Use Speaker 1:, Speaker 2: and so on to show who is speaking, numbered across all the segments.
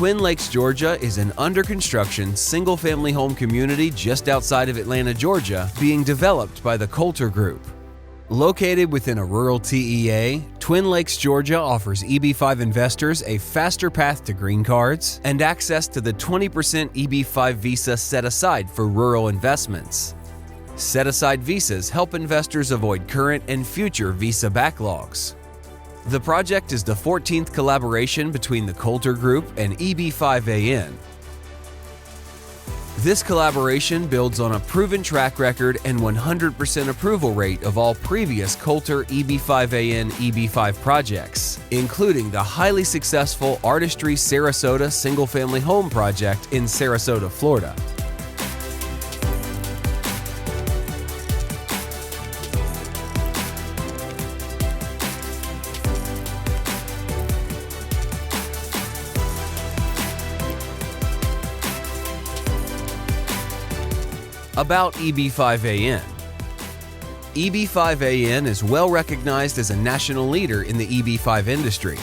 Speaker 1: Twin Lakes, Georgia is an under-construction, single-family home community just outside of Atlanta, Georgia, being developed by the Coulter Group. Located within a rural TEA, Twin Lakes, Georgia offers EB-5 investors a faster path to green cards and access to the 20% EB-5 visa set aside for rural investments. Set-aside visas help investors avoid current and future visa backlogs. The project is the 14th collaboration between the Coulter Group and EB-5AN. This collaboration builds on a proven track record and 100% approval rate of all previous Coulter EB-5AN EB-5 projects, including the highly successful Artistry Sarasota single-family home project in Sarasota, Florida. About EB-5AN. EB-5AN is well recognized as a national leader in the EB-5 industry.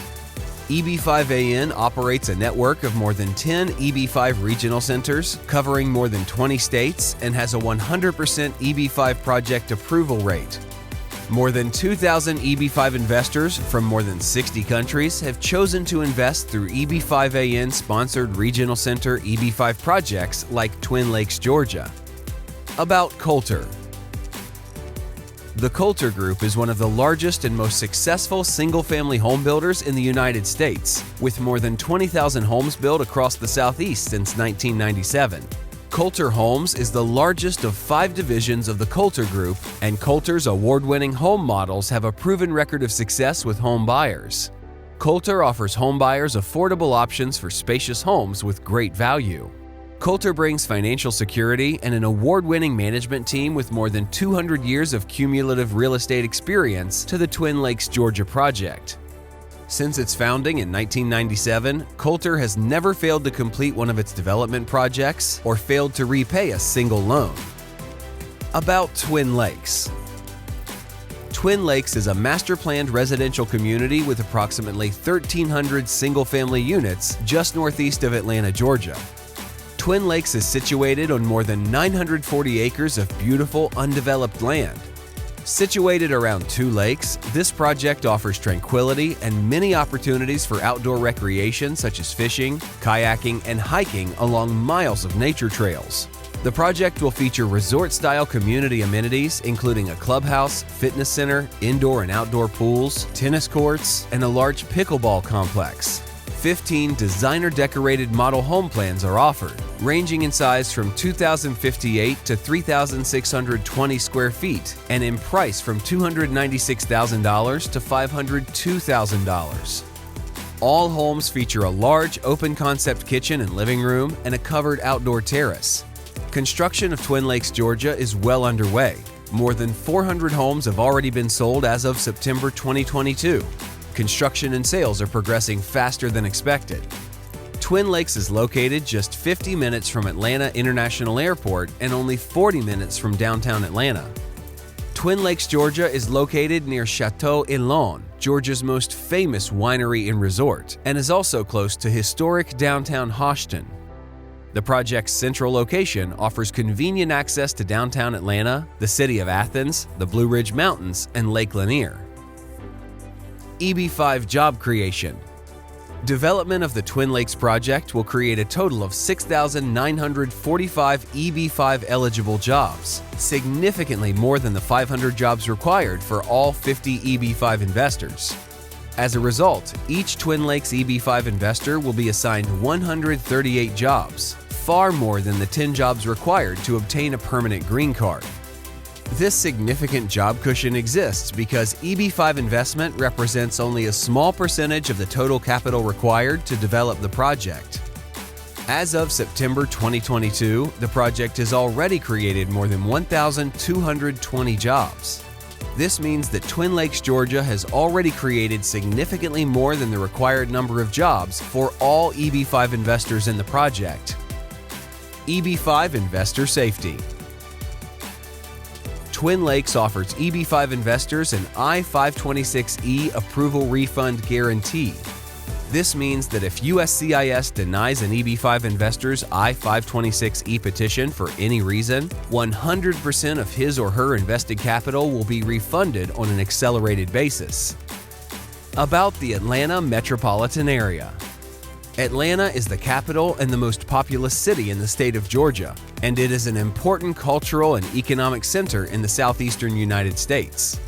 Speaker 1: EB-5AN operates a network of more than 10 EB-5 regional centers covering more than 20 states and has a 100% EB-5 project approval rate. More than 2,000 EB-5 investors from more than 60 countries have chosen to invest through EB-5AN-sponsored regional center EB-5 projects like Twin Lakes, Georgia. About Coulter. The Coulter Group is one of the largest and most successful single-family home builders in the United States, with more than 20,000 homes built across the Southeast since 1997. Coulter Homes is the largest of 5 divisions of the Coulter Group, and Coulter's award-winning home models have a proven record of success with home buyers. Coulter offers home buyers affordable options for spacious homes with great value. Coulter brings financial security and an award-winning management team with more than 200 years of cumulative real estate experience to the Twin Lakes, Georgia project. Since its founding in 1997, Coulter has never failed to complete one of its development projects or failed to repay a single loan. About Twin Lakes. Twin Lakes is a master-planned residential community with approximately 1,300 single-family units just northeast of Atlanta, Georgia. Twin Lakes is situated on more than 940 acres of beautiful, undeveloped land. Situated around 2 lakes, this project offers tranquility and many opportunities for outdoor recreation such as fishing, kayaking, and hiking along miles of nature trails. The project will feature resort-style community amenities including a clubhouse, fitness center, indoor and outdoor pools, tennis courts, and a large pickleball complex. 15 designer-decorated model home plans are offered, ranging in size from 2,058 to 3,620 square feet and in price from $296,000 to $502,000. All homes feature a large, open-concept kitchen and living room and a covered outdoor terrace. Construction of Twin Lakes, Georgia is well underway. More than 400 homes have already been sold as of September 2022. Construction and sales are progressing faster than expected. Twin Lakes is located just 50 minutes from Atlanta International Airport and only 40 minutes from downtown Atlanta. Twin Lakes, Georgia is located near Chateau Elon, Georgia's most famous winery and resort, and is also close to historic downtown Houston. The project's central location offers convenient access to downtown Atlanta, the city of Athens, the Blue Ridge Mountains, and Lake Lanier. EB-5 job creation. Development of the Twin Lakes project will create a total of 6,945 EB-5 eligible jobs, significantly more than the 500 jobs required for all 50 EB-5 investors. As a result, each Twin Lakes EB-5 investor will be assigned 138 jobs, far more than the 10 jobs required to obtain a permanent green card. This significant job cushion exists because EB-5 investment represents only a small percentage of the total capital required to develop the project. As of September 2022, the project has already created more than 1,220 jobs. This means that Twin Lakes, Georgia has already created significantly more than the required number of jobs for all EB-5 investors in the project. EB-5 investor safety. Twin Lakes offers EB-5 investors an I-526E approval refund guarantee. This means that if USCIS denies an EB-5 investor's I-526E petition for any reason, 100% of his or her invested capital will be refunded on an accelerated basis. About the Atlanta metropolitan area. Atlanta is the capital and the most populous city in the state of Georgia, and it is an important cultural and economic center in the southeastern United States.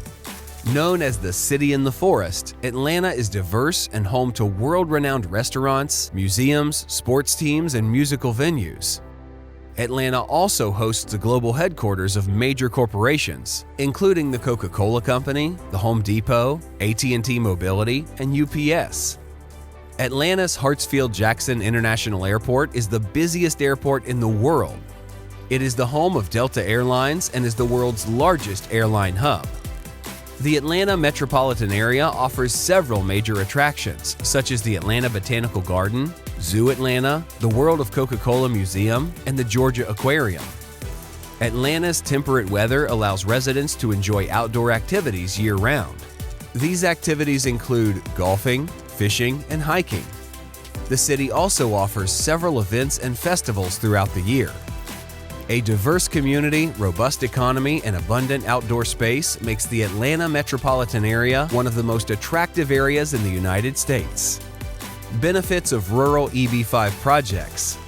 Speaker 1: Known as the City in the Forest, Atlanta is diverse and home to world-renowned restaurants, museums, sports teams, and musical venues. Atlanta also hosts the global headquarters of major corporations, including the Coca-Cola Company, the Home Depot, AT&T Mobility, and UPS. Atlanta's Hartsfield-Jackson International Airport is the busiest airport in the world. It is the home of Delta Airlines and is the world's largest airline hub. The Atlanta metropolitan area offers several major attractions, such as the Atlanta Botanical Garden, Zoo Atlanta, the World of Coca-Cola Museum, and the Georgia Aquarium. Atlanta's temperate weather allows residents to enjoy outdoor activities year-round. These activities include golfing, fishing, and hiking. The city also offers several events and festivals throughout the year. A diverse community, robust economy, and abundant outdoor space makes the Atlanta metropolitan area one of the most attractive areas in the United States. Benefits of rural EB-5 projects.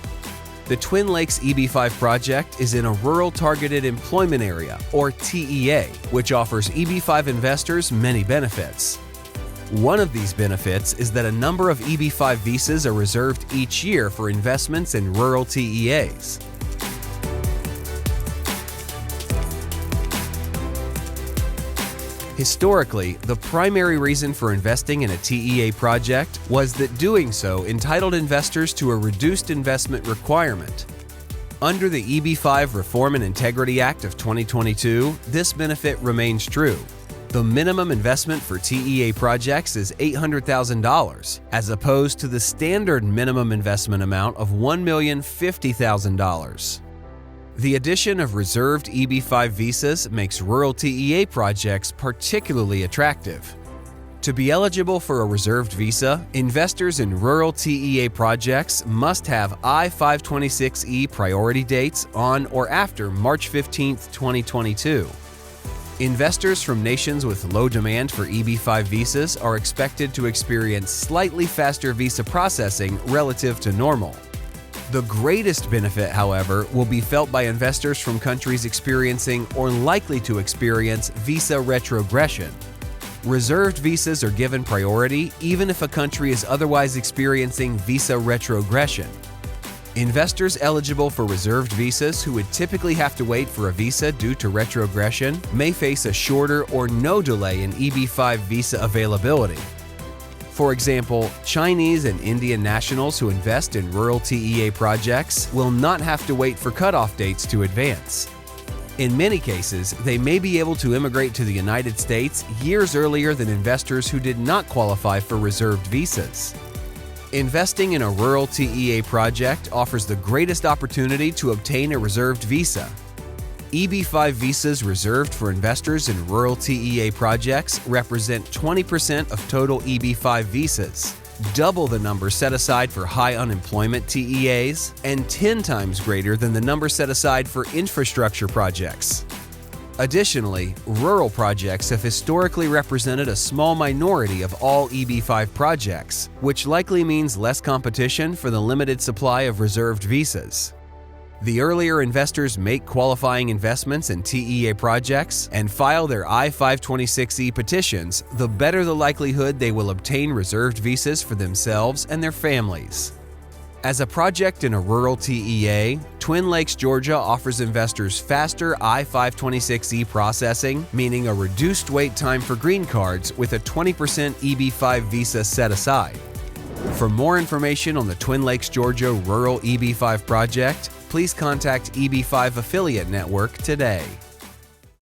Speaker 1: The Twin Lakes EB-5 project is in a Rural Targeted Employment Area, or TEA, which offers EB-5 investors many benefits. One of these benefits is that a number of EB-5 visas are reserved each year for investments in rural TEAs. Historically, the primary reason for investing in a TEA project was that doing so entitled investors to a reduced investment requirement. Under the EB-5 Reform and Integrity Act of 2022, this benefit remains true. The minimum investment for TEA projects is $800,000, as opposed to the standard minimum investment amount of $1,050,000. The addition of reserved EB-5 visas makes rural TEA projects particularly attractive. To be eligible for a reserved visa, investors in rural TEA projects must have I-526E priority dates on or after March 15, 2022. Investors from nations with low demand for EB-5 visas are expected to experience slightly faster visa processing relative to normal. The greatest benefit, however, will be felt by investors from countries experiencing or likely to experience visa retrogression. Reserved visas are given priority even if a country is otherwise experiencing visa retrogression. Investors eligible for reserved visas who would typically have to wait for a visa due to retrogression may face a shorter or no delay in EB-5 visa availability. For example, Chinese and Indian nationals who invest in rural TEA projects will not have to wait for cutoff dates to advance. In many cases, they may be able to immigrate to the United States years earlier than investors who did not qualify for reserved visas. Investing in a rural TEA project offers the greatest opportunity to obtain a reserved visa. EB-5 visas reserved for investors in rural TEA projects represent 20% of total EB-5 visas, double the number set aside for high unemployment TEAs, and 10 times greater than the number set aside for infrastructure projects. Additionally, rural projects have historically represented a small minority of all EB-5 projects, which likely means less competition for the limited supply of reserved visas. The earlier investors make qualifying investments in TEA projects and file their I-526E petitions, the better the likelihood they will obtain reserved visas for themselves and their families. As a project in a rural TEA, Twin Lakes, Georgia offers investors faster I-526E processing, meaning a reduced wait time for green cards with a 20% EB-5 visa set aside. For more information on the Twin Lakes, Georgia Rural EB-5 project, please contact EB-5 Affiliate Network today.